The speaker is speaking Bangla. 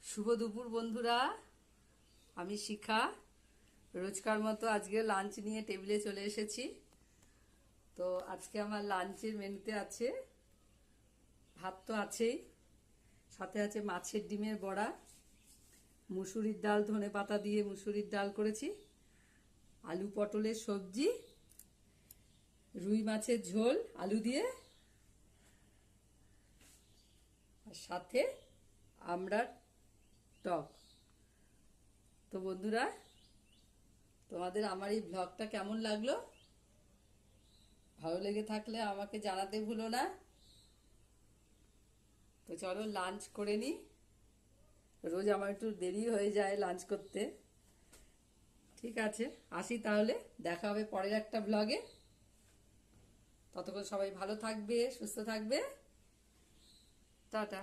শুভ দুপুর বন্ধুরা, আমি শিখা। রোজকার মতো আজকে লাঞ্চ নিয়ে টেবিলে চলে এসেছি। তো আজকে আমার লাঞ্চের মেনুতে আছে ভাত, তো আছেই, সাথে আছে মাছের ডিমের বড়া, মুসুরির ডাল, ধনে পাতা দিয়ে মুসুরির ডাল করেছি, আলু পটলের সবজি, রুই মাছের ঝোল আলু দিয়ে, আর সাথে আমড়ার টক। তো বন্ধুরা, তোমাদের আমার এই ব্লগটা কেমন লাগলো? ভালো লেগে থাকলে আমাকে জানাতে ভুলো না। তো চলো লাঞ্চ করে নি। রোজ আমার একটু দেরি হয়ে যায় লাঞ্চ করতে। ঠিক আছে, আসি তাহলে, দেখা হবে পরের একটা ব্লগে। ততক্ষণ সবাই ভালো থাকবে, সুস্থ থাকবে। টাটা।